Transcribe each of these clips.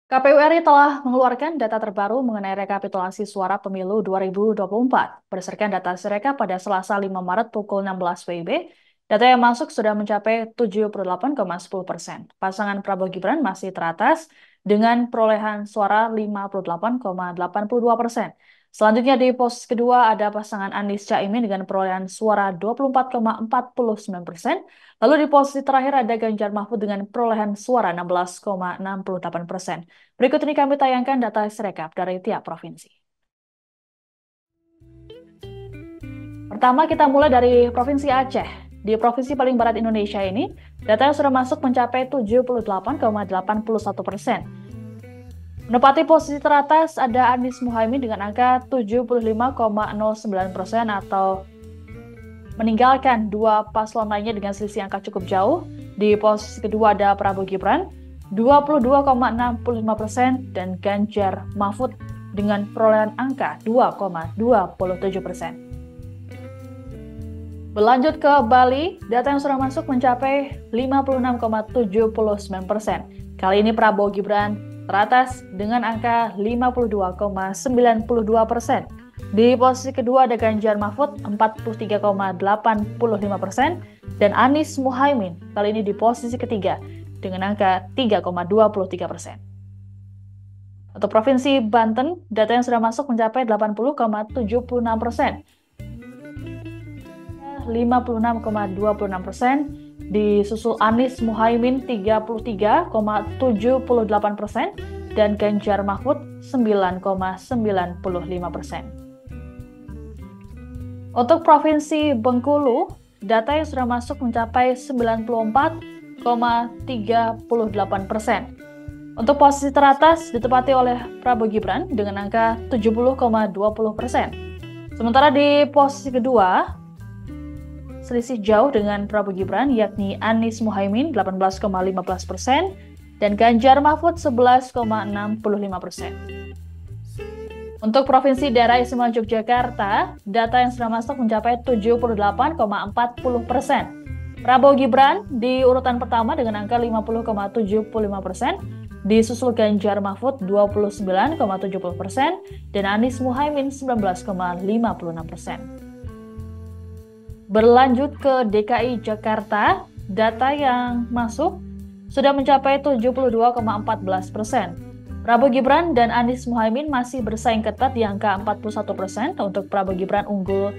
KPU RI telah mengeluarkan data terbaru mengenai rekapitulasi suara pemilu 2024. Berdasarkan data Sirekap pada Selasa 5 Maret pukul 16 WIB, data yang masuk sudah mencapai 78,10%. Pasangan Prabowo Gibran masih teratas dengan perolehan suara 58,82%. Selanjutnya di pos kedua ada pasangan Anies Caimin dengan perolehan suara 24,49%. Lalu di posisi terakhir ada Ganjar Mahfud dengan perolehan suara 16,68%. Berikut ini kami tayangkan data Sirekap dari tiap provinsi. Pertama kita mulai dari Provinsi Aceh. Di provinsi paling barat Indonesia ini, data yang sudah masuk mencapai 78,81%. Menempati posisi teratas ada Anies Muhaimin dengan angka 75,09% atau meninggalkan dua paslon lainnya dengan selisih angka cukup jauh. Di posisi kedua ada Prabowo Gibran 22,65% dan Ganjar Mahfud dengan perolehan angka 2,27%. Berlanjut ke Bali, data yang sudah masuk mencapai 56,79%. Kali ini Prabowo Gibran teratas dengan angka 52,92%. Di posisi kedua ada Ganjar Mahfud 43,85% dan Anies Muhaimin kali ini di posisi ketiga dengan angka 3,23%. Untuk Provinsi Banten, data yang sudah masuk mencapai 80,76%. 56,26%, disusul Anies Muhaimin 33,78% dan Ganjar Mahfud 9,95%. Untuk Provinsi Bengkulu, data yang sudah masuk mencapai 94,38%. Untuk posisi teratas ditempati oleh Prabowo Gibran dengan angka 70,20%. Sementara di posisi kedua, selisih jauh dengan Prabowo Gibran yakni Anies Muhaimin 18,15% dan Ganjar Mahfud 11,65%. Untuk Provinsi Daerah Istimewa Yogyakarta, data yang sudah masuk mencapai 78,40%. Prabowo Gibran di urutan pertama dengan angka 50,75%, disusul Ganjar Mahfud 29,70% dan Anies Muhaimin 19,56%. Berlanjut ke DKI Jakarta, data yang masuk sudah mencapai 72,14%. Prabowo Gibran dan Anies Muhaimin masih bersaing ketat di angka 41%. Untuk Prabowo Gibran unggul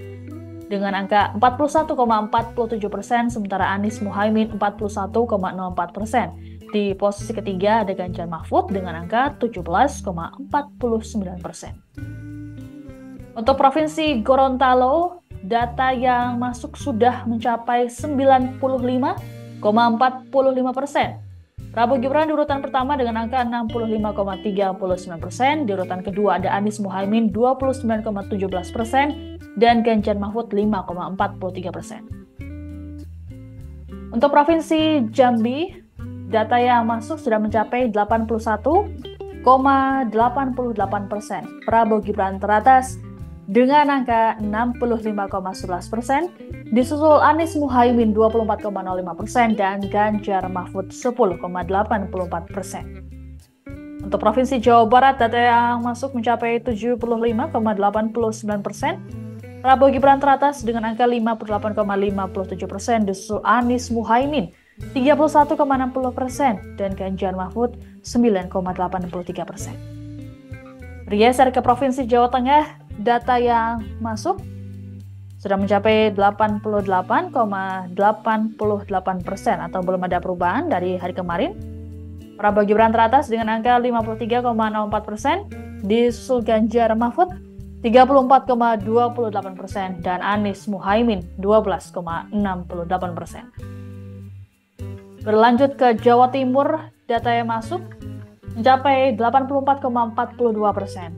dengan angka 41,47%, sementara Anies Muhaimin 41,04%. Di posisi ketiga ada Ganjar Mahfud dengan angka 17,49%. Untuk Provinsi Gorontalo, data yang masuk sudah mencapai 95,45%. Prabowo Gibran di urutan pertama dengan angka 65,39%, di urutan kedua ada Anies Muhaimin 29,17% dan Ganjar Mahfud 5,43%. Untuk Provinsi Jambi, data yang masuk sudah mencapai 81,88%. Prabowo Gibran teratas dengan angka 65,11%, disusul Anies Muhaimin 24,05% dan Ganjar Mahfud 10,84%. Untuk Provinsi Jawa Barat, data yang masuk mencapai 75,89%. Prabowo Gibran teratas dengan angka 58,57%, disusul Anies Muhaimin 31,60% dan Ganjar Mahfud 9,83%. Bergeser ke Provinsi Jawa Tengah, data yang masuk sudah mencapai 88,88% atau belum ada perubahan dari hari kemarin. Prabowo Gibran teratas dengan angka 53,04%, disusul Ganjar Mahfud 34,28% dan Anies Muhaimin 12,68%. Berlanjut ke Jawa Timur, data yang masuk mencapai 84,42%.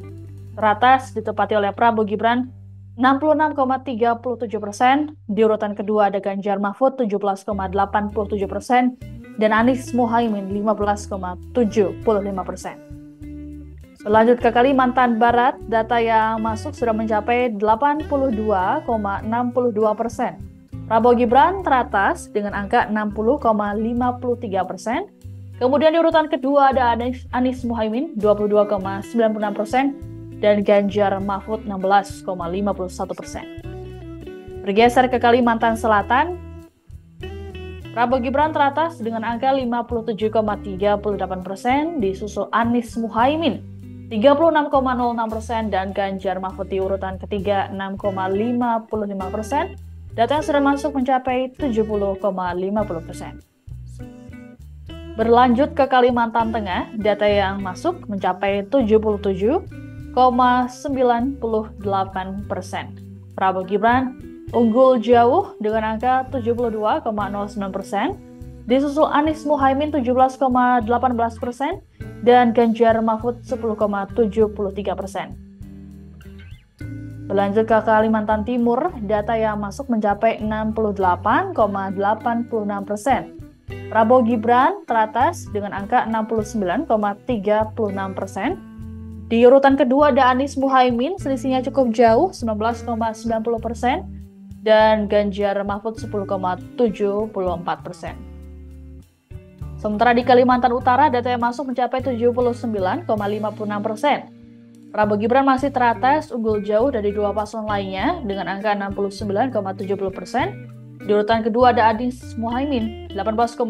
Teratas ditempati oleh Prabowo Gibran 66,37%, di urutan kedua ada Ganjar Mahfud 17,87% dan Anies Muhaimin 15,75%. Berlanjut ke Kalimantan Barat, data yang masuk sudah mencapai 82,62%. Prabowo Gibran teratas dengan angka 60,53%, Kemudian di urutan kedua ada Anies Muhaimin 22,96% dan Ganjar Mahfud 16,51%. Bergeser ke Kalimantan Selatan, Prabowo Gibran teratas dengan angka 57,38%, disusul Anies Muhaimin 36,06% dan Ganjar Mahfud di urutan ketiga 6,55%. Data yang sudah masuk mencapai 70,50%. Berlanjut ke Kalimantan Tengah, data yang masuk mencapai 77,98%. Prabowo Gibran unggul jauh dengan angka 72,09%, disusul Anies Muhaimin 17,18% dan Ganjar Mahfud 10,73%. Berlanjut ke Kalimantan Timur, data yang masuk mencapai 68,86%. Prabowo Gibran teratas dengan angka 69,36%. Di urutan kedua ada Anies Muhaimin, selisihnya cukup jauh 19,90%. Dan Ganjar Mahfud 10,74%. Sementara di Kalimantan Utara, data yang masuk mencapai 79,56%. Prabowo Gibran masih teratas, unggul jauh dari dua paslon lainnya dengan angka 69,70%. Di urutan kedua ada Anies Muhaimin 18,10%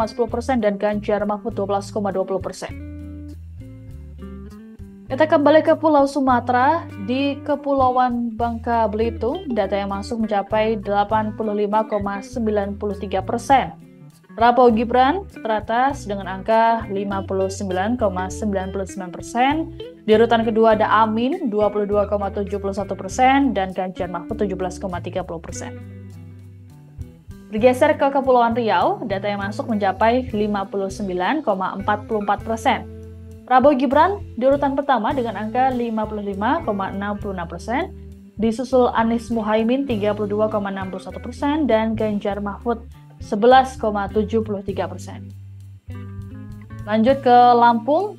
dan Ganjar Mahfud 12,20%. Kita kembali ke Pulau Sumatera. Di Kepulauan Bangka Belitung, data yang masuk mencapai 85,93%. Prabowo Gibran teratas dengan angka 59,99%. Di urutan kedua ada Amin 22,71% dan Ganjar Mahfud 17,30%. Bergeser ke Kepulauan Riau, data yang masuk mencapai 59,44%. Prabowo Gibran di urutan pertama dengan angka 55,66%, disusul Anies Muhaimin 32,61% dan Ganjar Mahfud 11,73%. Lanjut ke Lampung.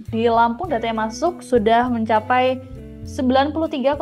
Di Lampung data yang masuk sudah mencapai 93,30%.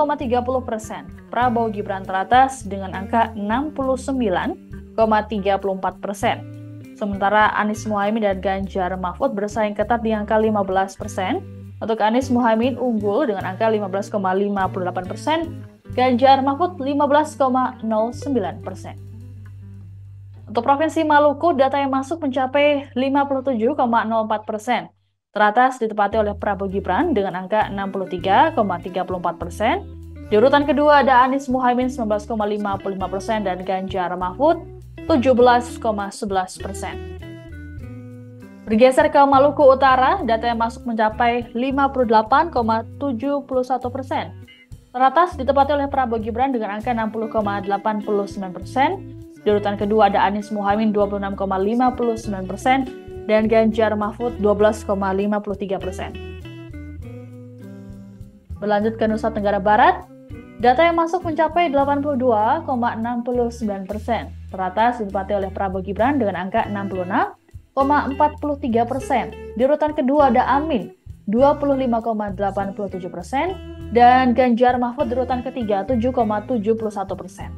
Prabowo Gibran teratas dengan angka 69,34%. Sementara Anies Muhaimin dan Ganjar Mahfud bersaing ketat di angka 15%. Untuk Anies Muhaimin unggul dengan angka 15,58%, Ganjar Mahfud 15,09%. Untuk Provinsi Maluku, data yang masuk mencapai 57,04%. Teratas ditempati oleh Prabowo Gibran dengan angka 63,34%. Di urutan kedua ada Anies Muhaimin 19,55% dan Ganjar Mahfud 17,11%. Bergeser ke Maluku Utara, data yang masuk mencapai 58,71%. Teratas ditempati oleh Prabowo Gibran dengan angka 60,89%. Di urutan kedua ada Anies Muhaimin 26,59% dan Ganjar Mahfud 12,53%. Berlanjut ke Nusa Tenggara Barat, data yang masuk mencapai 82,69%. Teratas ditempati oleh Prabowo Gibran dengan angka 66,43%. Di urutan kedua ada Amin 25,87% dan Ganjar Mahfud di urutan ketiga 7,71%.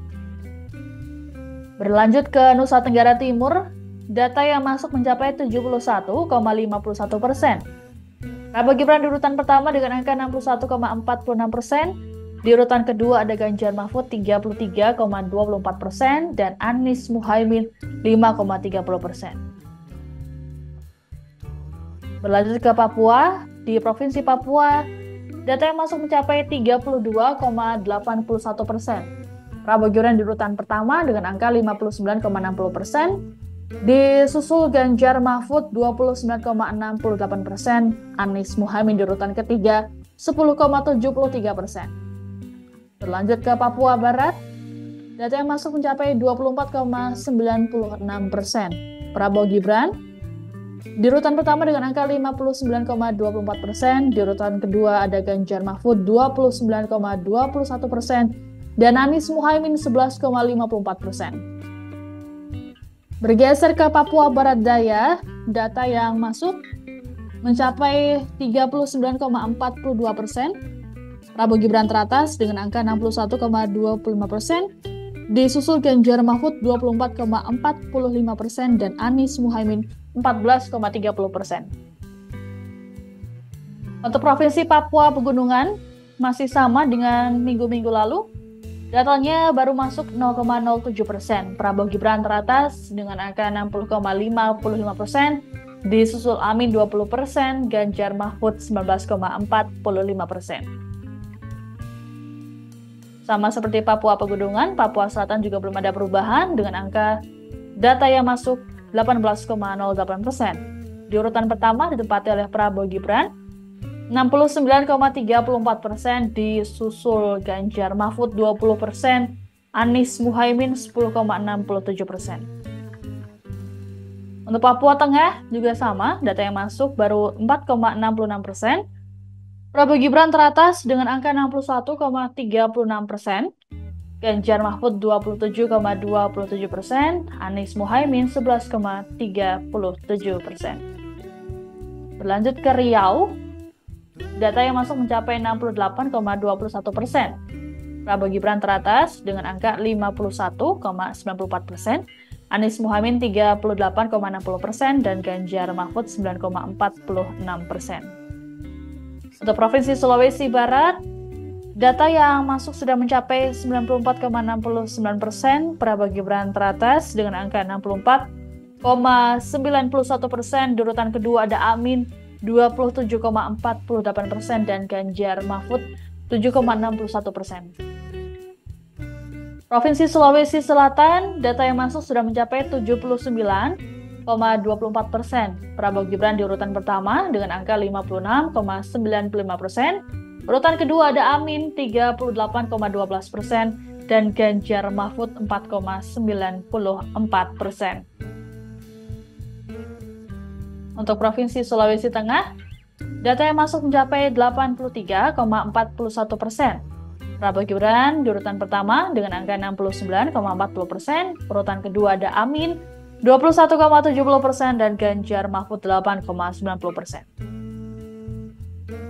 Berlanjut ke Nusa Tenggara Timur, data yang masuk mencapai 71,51%. Prabowo Gibran di urutan pertama dengan angka 61,46%. Di urutan kedua ada Ganjar Mahfud 33,24% dan Anies Muhaimin 5,30%. Berlanjut ke Papua, di Provinsi Papua, data yang masuk mencapai 32,81%. Prabowo Gibran di urutan pertama dengan angka 59,60%. Disusul Ganjar Mahfud 29,68%, Anies Muhaimin di urutan ketiga 10,73%. Berlanjut ke Papua Barat, data yang masuk mencapai 24,96%. Prabowo Gibran di urutan pertama dengan angka 59,24%, di urutan kedua ada Ganjar Mahfud 29,21% dan Anies Muhaimin 11,54%. Bergeser ke Papua Barat Daya, data yang masuk mencapai 39,42%. Prabowo Gibran teratas dengan angka 61,25%, disusul Ganjar Mahfud 24,45% dan Anies Muhaimin 14,30%. Untuk Provinsi Papua Pegunungan, masih sama dengan minggu-minggu lalu. Datanya baru masuk 0,07%. Prabowo Gibran teratas dengan angka 60,55%, disusul Amin 20%, Ganjar Mahfud 19,45%. Sama seperti Papua Pegunungan, Papua Selatan juga belum ada perubahan dengan angka data yang masuk 18,08%. Di urutan pertama ditempati oleh Prabowo Gibran 69,34%, disusul Ganjar Mahfud 20%, Anies Muhaimin 10,67%. Untuk Papua Tengah juga sama, data yang masuk baru 4,66%. Prabowo Gibran teratas dengan angka 61,36%, Ganjar Mahfud 27,27%, Anies Muhaimin 11,37%. Berlanjut ke Riau, data yang masuk mencapai 68,21%. Prabowo Gibran teratas dengan angka 51,94%, Anies Muhaimin 38,60%, dan Ganjar Mahfud 9,46%. Untuk Provinsi Sulawesi Barat, data yang masuk sudah mencapai 94,69%. Prabowo Gibran teratas dengan angka 64,91%. Di urutan kedua ada Amin 27,48% dan Ganjar Mahfud 7,61%. Provinsi Sulawesi Selatan, data yang masuk sudah mencapai 79,24%. Prabowo Gibran di urutan pertama dengan angka 56,95%. Urutan kedua ada Amin 38,12% dan Ganjar Mahfud 4,94%. Untuk Provinsi Sulawesi Tengah, data yang masuk mencapai 83,41%. Prabowo Gibran di urutan pertama dengan angka 69,40%. Urutan kedua ada Amin 21,70% dan Ganjar Mahfud 8,90%.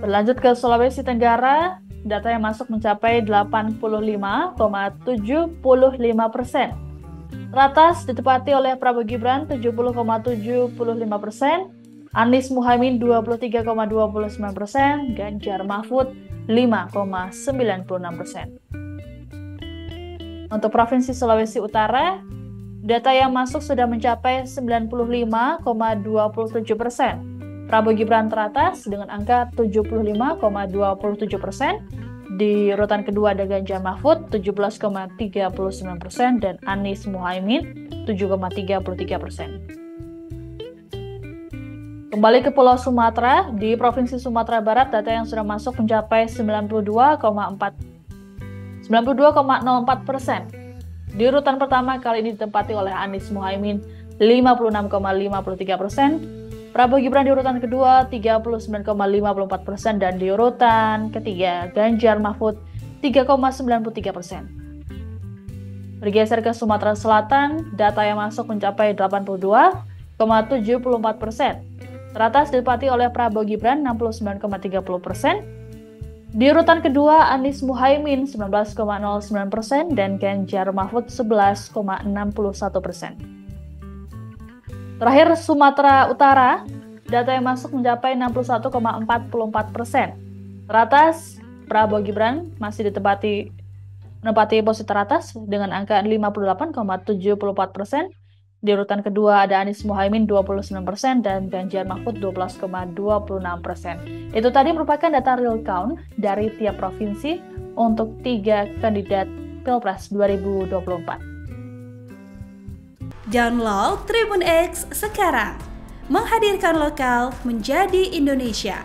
Berlanjut ke Sulawesi Tenggara, data yang masuk mencapai 85,75%. Teratas ditepati oleh Prabowo Gibran 70,75%, Anies Muhaimin 23,29%, Ganjar Mahfud 5,96%. Untuk Provinsi Sulawesi Utara, data yang masuk sudah mencapai 95,27%. Prabowo Gibran teratas dengan angka 75,27%. Di urutan kedua ada Ganjar Mahfud 17,39% dan Anies Muhaimin 7,33%. Kembali ke Pulau Sumatera, di Provinsi Sumatera Barat data yang sudah masuk mencapai 92,04%. Di urutan pertama kali ini ditempati oleh Anies Muhaimin 56,53%. Prabowo Gibran di urutan kedua 39,54% dan di urutan ketiga Ganjar Mahfud 3,93%. Bergeser ke Sumatera Selatan, data yang masuk mencapai 82,74%. Teratas ditempati oleh Prabowo Gibran 69,30%. Di urutan kedua Anies Muhaimin 19,09% dan Ganjar Mahfud 11,61%. Terakhir Sumatera Utara, data yang masuk mencapai 61,44%. Teratas Prabowo Gibran masih menempati posisi teratas dengan angka 58,74%. Di urutan kedua ada Anies Muhaimin 29% dan Ganjar Mahfud 12,26%. Itu tadi merupakan data real count dari tiap provinsi untuk 3 kandidat Pilpres 2024. Download Tribun X sekarang, menghadirkan lokal menjadi Indonesia.